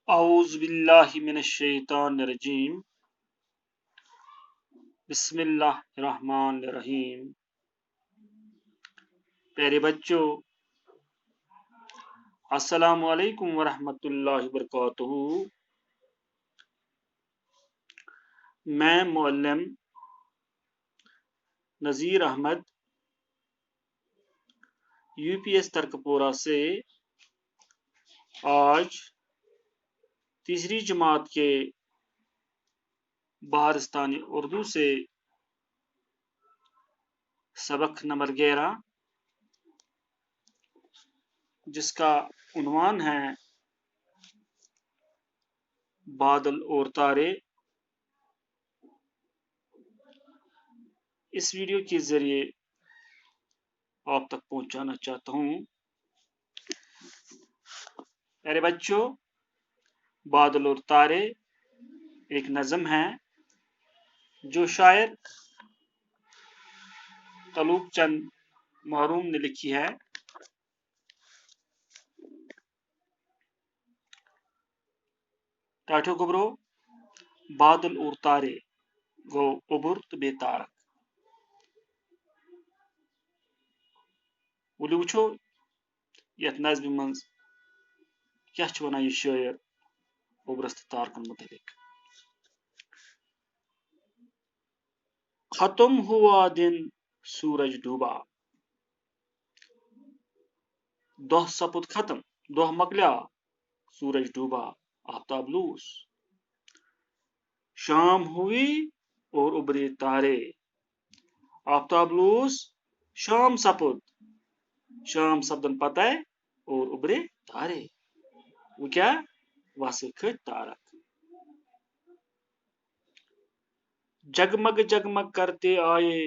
اعوذ باللہ من الشیطان الرجیم بسم اللہ الرحمن الرحیم۔ پیارے بچوں، السلام علیکم ورحمۃ اللہ وبرکاتہ۔ میں معلم Nazir Ahmad U P S Tarkpora سے آج تیسری جماعت کے بہارستانی اردو سے سبق نمبر 11 جس کا عنوان ہے بادل اور تارے، اس ویڈیو کے ذریعے آپ تک پہنچانا چاہتا ہوں۔ میرے بچوں، بادل اور تارے ایک نظم ہے جو شاعر طلوق چند محروم نے لکھی ہے۔ ٹاٹھو گبرو بادل اور تارے گو اوبرت بے تارک۔ ولی وچھو یتھ نظمہ منز کیا چھ ونان یہ شاعر اوبرس تہ تارکن متعلق۔ ختم ہوا دن سورج ڈوبا، دہ سپد ختم، دہ مکلیا سورج ڈوبا، آفتاب لوس۔ شام ہوئی اور ابھرے تارے، آفتاب لوس، شام سپد، شام سپدن پتہ اور ابھرے تارے۔ وہ کیا؟ وسے کھت تارک۔ جگمگ جگمگ کرتے آئے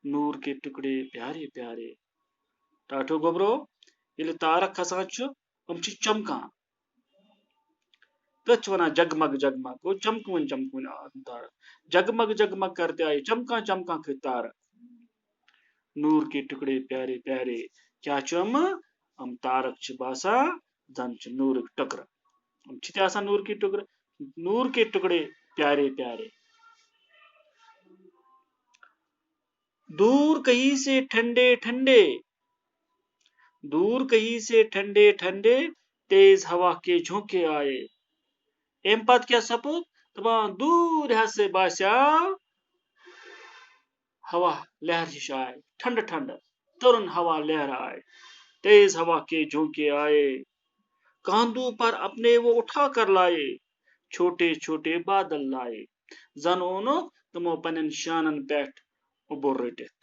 نور کے ٹکڑے پیارے پیارے۔ ٹاٹھو گوبرو یل تارک کھسان ہم چمکان، تتھ ونان جگمگ جگمگ، گو چمکون چمکون تارک۔ جگمگ جگمگ کرتے آئے، چمکان چمکان کھت تارک، نور کے ٹکڑے پیارے پیارے۔ کیا ہم تارک باسان زن نورک ٹکر، ہم آسان نور کے ٹکر، نور کے ٹکڑے پیارے پیارے۔ دور کہیں سے ٹھنڈے ٹھنڈے، دور کہیں سے ٹھنڈے ٹھنڈے تیز ہوا کے جھونکے آئے۔ ام پت کیا سپود؟ دپان دور سے باسیاو ہوا لہر ہش آئے، ٹھنڈ ٹھنڈ ترن ہوا لہر آئے، تیز ہوا کے جھونکے آئے۔ کاندھوں پر اپنے وہ اٹھا کر لائے، چھوٹے چھوٹے بادل لائے۔ زن اونک تمو پنن شانن پیٹھ اوبر رٹت،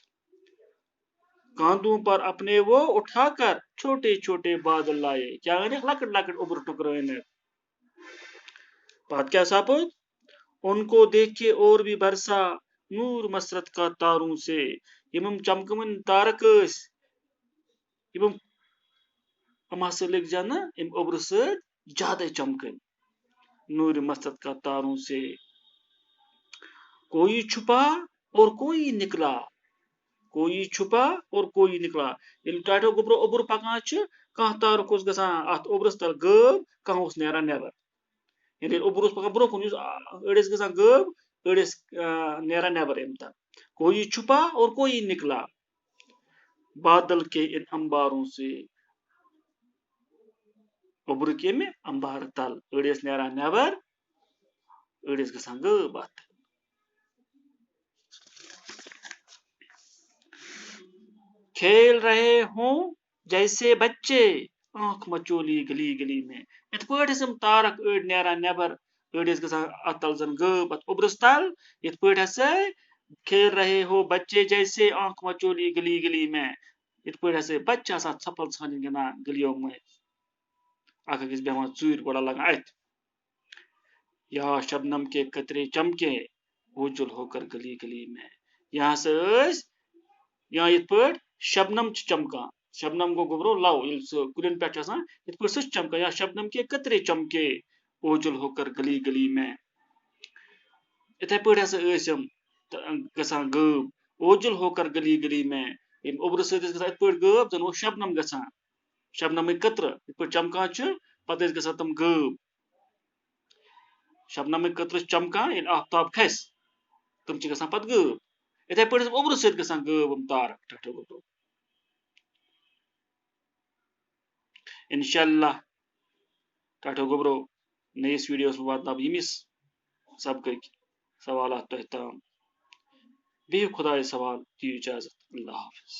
کاندھوں پر اپنے وہ اٹھا کر چھوٹے چھوٹے بادل لائے۔ کیا لکٹ لکٹ اوبر ٹکرٲنت۔ بات کیا سپود؟ ان کو دیکھے اور بھی برسا نور مسرت کا تاروں سے۔ یم چمکمن تارک اس یم ہسا لگ جان ام اوبر ست زیادہ چمکن نور مسرت کا تاروں سے۔ کوئی چھپا اور کوئی نکلا، کوئی چھپا اور کوئی نکلا۔ یل ٹاٹھو گوبرو اوبر پکان کان تارک اس گژھان ات اوبرس تل غٲب، کان اوس نیران نیبر۔ یعنی اوبر اوس پکان برو کن، أڑۍ ٲسۍ گژھان غٲب، أڑۍ ٲسۍ نیران نیبر امہِ تل۔ کوئی چھپا اور کوئی نکلا بادل کے ان انباروں سے، اوبر کیمہِ انبار تل۔ أڑۍ ٲسۍ نیران نیبر، أڑۍ ٲسۍ گژھان غٲب ات۔ کھیل رہے ہوں جیسے بچے آنکھ مچولی گلی گلی میں۔ ات پٲٹھۍ ٲسۍ یِم تارک أڑۍ نیران نیبر، أڑۍ ٲسۍ گژھان ات تل زن غٲب ات اوبرس تل۔ یِتھ پٲٹھۍ ہسا کھیل رہے ہو بچے جیسے آنکھ مچولی گلی گلی میں، یِتھ پٲٹھۍ ہسا بچہ چھِ آسان ژھۄپل ژھانڈنۍ گِنٛدان گلیو مٔنٛزۍ، اکھ أکِس بیٚہوان ژوٗرِ گوڑا لگان اتھِ۔ یا شبنم کے قطرے چمکے اوجل ہو کر گلی گلی میں۔ یہاں سے ٲسۍ یا یِتھ پٲٹھۍ شبنم چھِ چمکان، شبنم گو گوبرو لو ییٚلہِ سُہ کُلٮ۪ن پٮ۪ٹھ چھُ آسان یِتھ پٲٹھۍ سُہ چھُ چمکان۔ یا شبنم کے قطرے چمکے اوجل ہو کر گلی گلی میں۔ یِتھے پٲٹھۍ ہسا ٲسۍ یِم گژھان غٲب، اوجل ہو کر گلی گلی میں۔ یِم اوبرٕ سۭتۍ ٲسۍ گژھان یِتھ پٲٹھۍ غٲب زن اوس شبنم گژھان، شبنمٕکۍ قطرٕ یِتھ پٲٹھۍ چمکان چھِ پتہٕ ٲسۍ گژھان تِم غٲب۔ شبنم قطر چمکان ییٚلہِ آفتاب کھسہِ تِم چھِ گژھان پتہٕ غٲب یِتھے پٲٹھۍ اوٚبرٕ سۭتۍ گژھان غٲب تارک ٹھٹھو گوبرو انشاءاللہ ٹھٹھو گوبرو نٔیِس ویٖڈیوَس منٛز واتناو بہٕ ییٚمِس سبقٕکۍ سوالات تۄہہِ تام بِہِو خۄدایَس حوال دِیِو اِجازت اللہ حافظ